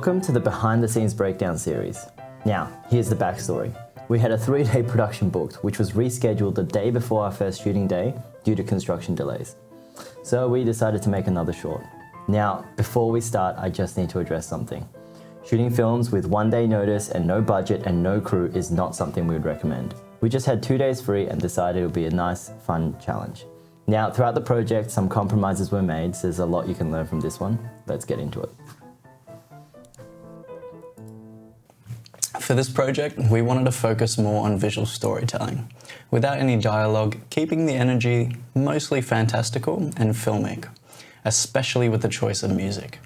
Welcome to the Behind the Scenes Breakdown series. Now, here's the backstory. We had a 3-day production booked, which was rescheduled the day before our first shooting day due to construction delays. So we decided to make another short. Now, before we start, I just need to address something. Shooting films with 1 day notice and no budget and no crew is not something we would recommend. We just had 2 days free and decided it would be a nice, fun challenge. Now, throughout the project, some compromises were made, so there's a lot you can learn from this one. Let's get into it. For this project, we wanted to focus more on visual storytelling, without any dialogue, keeping the energy mostly fantastical and filmic, especially with the choice of music.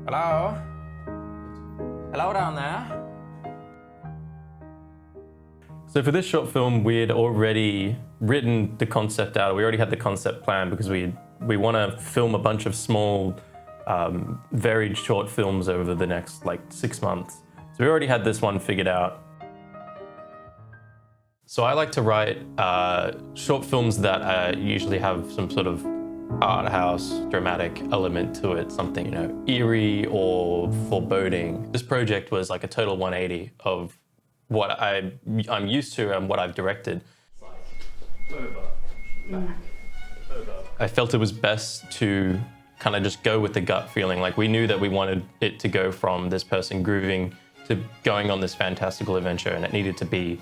Hello? Hello down there? So for this short film, we had already written the concept out. We already had the concept plan because we want to film a bunch of small, varied short films over the next 6 months. So we already had this one figured out. So I like to write short films that usually have some sort of art house, dramatic element to it, something, eerie or foreboding. This project was like a total 180 of what I'm used to and what I've directed. I felt it was best to kind of just go with the gut feeling. Like, we knew that we wanted it to go from this person grooving to going on this fantastical adventure, and it needed to be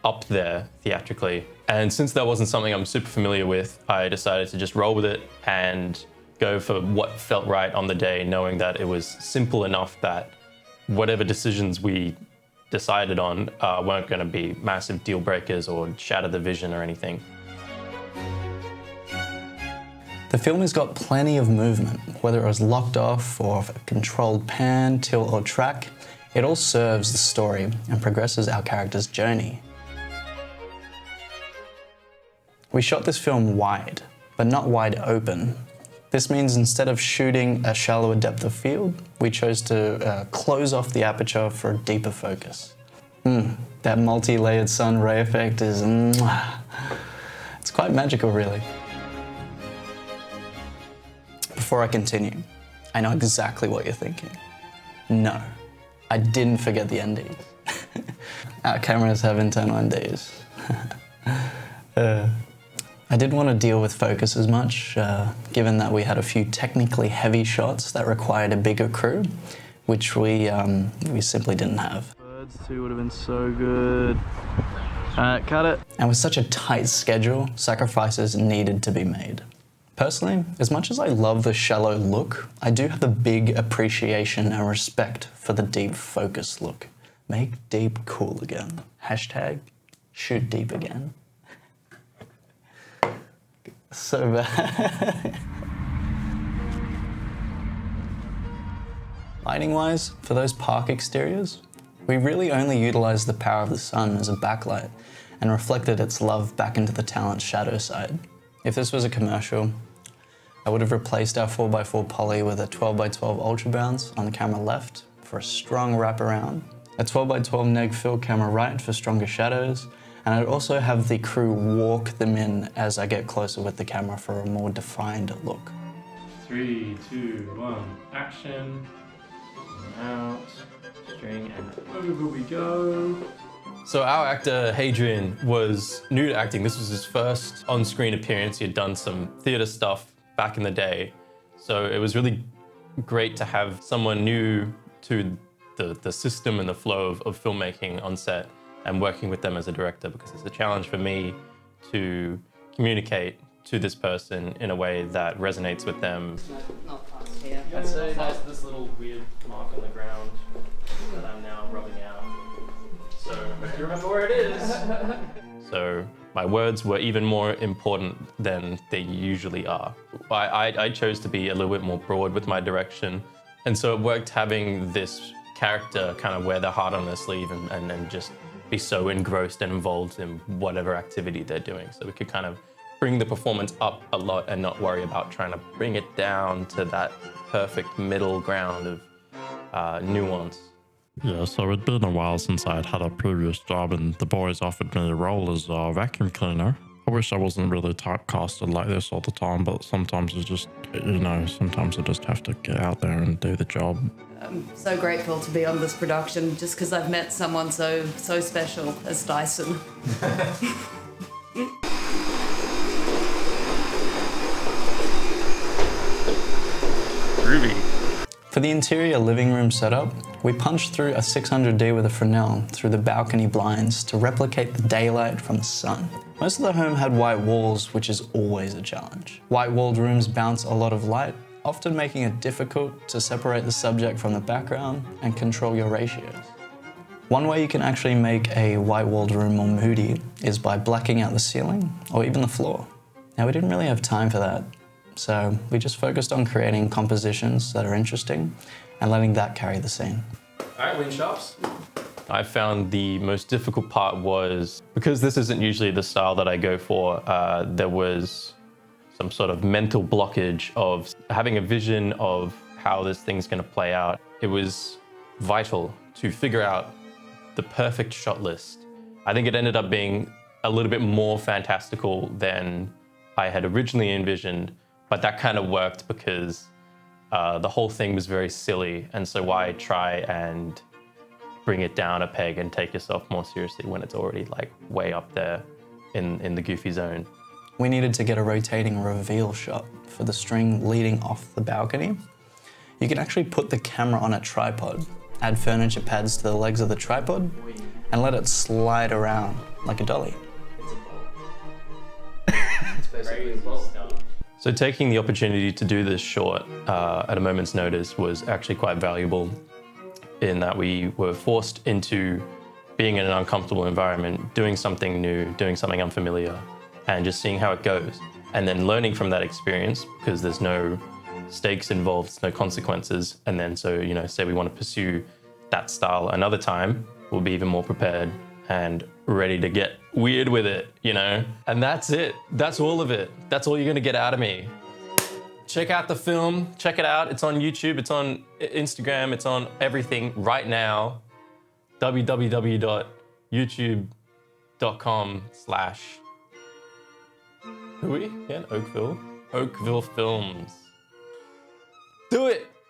up there theatrically. And since that wasn't something I'm super familiar with, I decided to just roll with it and go for what felt right on the day, knowing that it was simple enough that whatever decisions we decided on weren't going to be massive deal breakers or shatter the vision or anything. The film has got plenty of movement, whether it was locked off or a controlled pan, tilt or track. It all serves the story and progresses our character's journey. We shot this film wide, but not wide open. This means instead of shooting a shallower depth of field, we chose to close off the aperture for a deeper focus. That multi-layered sun ray effect is, it's quite magical, really. Before I continue, I know exactly what you're thinking. No, I didn't forget the NDs. Our cameras have internal NDs. I didn't want to deal with focus as much, given that we had a few technically heavy shots that required a bigger crew, which we simply didn't have. Birds too would have been so good. Alright, cut it. And with such a tight schedule, sacrifices needed to be made. Personally, as much as I love the shallow look, I do have a big appreciation and respect for the deep focus look. Make deep cool again. Hashtag shoot deep again. So bad. Lighting-wise, for those park exteriors, we really only utilised the power of the sun as a backlight and reflected its love back into the talent's shadow side. If this was a commercial, I would have replaced our 4x4 poly with a 12x12 ultra bounce on the camera left for a strong wraparound, a 12x12 neg fill camera right for stronger shadows, and I'd also have the crew walk them in as I get closer with the camera for a more defined look. 3, 2, 1, action. Out, string, and over we go. So our actor, Hadrian, was new to acting. This was his first on-screen appearance. He had done some theater stuff back in the day. So it was really great to have someone new to the system and the flow of filmmaking on set and working with them as a director, because it's a challenge for me to communicate to this person in a way that resonates with them. Not past here. I'd say it has this little weird mark on the ground that I'm now rubbing out. So if you remember where it is. So my words were even more important than they usually are. I chose to be a little bit more broad with my direction. And so it worked having this character kind of wear their heart on their sleeve and just be so engrossed and involved in whatever activity they're doing. So we could kind of bring the performance up a lot and not worry about trying to bring it down to that perfect middle ground of nuance. Yeah, so it'd been a while since I'd had a previous job, and the boys offered me a role as a vacuum cleaner. I wish I wasn't really typecasted like this all the time, but sometimes it's just, sometimes I just have to get out there and do the job. I'm so grateful to be on this production just because I've met someone so special as Dyson. Groovy. For the interior living room setup, we punched through a 600D with a Fresnel through the balcony blinds to replicate the daylight from the sun. Most of the home had white walls, which is always a challenge. White-walled rooms bounce a lot of light, often making it difficult to separate the subject from the background and control your ratios. One way you can actually make a white-walled room more moody is by blacking out the ceiling or even the floor. Now, we didn't really have time for that, so we just focused on creating compositions that are interesting and letting that carry the scene. All right, wind shops. I found the most difficult part was, because this isn't usually the style that I go for, there was some sort of mental blockage of having a vision of how this thing's gonna play out. It was vital to figure out the perfect shot list. I think it ended up being a little bit more fantastical than I had originally envisioned, but that kind of worked because the whole thing was very silly, and so why try and bring it down a peg and take yourself more seriously when it's already like way up there in the goofy zone. We needed to get a rotating reveal shot for the string leading off the balcony. You can actually put the camera on a tripod, add furniture pads to the legs of the tripod, and let it slide around like a dolly. So taking the opportunity to do this short at a moment's notice was actually quite valuable, in that we were forced into being in an uncomfortable environment, doing something new, doing something unfamiliar, and just seeing how it goes. And then learning from that experience, because there's no stakes involved, there's no consequences. And then so, say we want to pursue that style another time, we'll be even more prepared and ready to get weird with it, And that's it. That's all of it. That's all you're gonna get out of me. Check out the film, check it out. It's on YouTube, it's on Instagram, it's on everything right now. www.youtube.com/ who are we again? Oakville Films. Do it!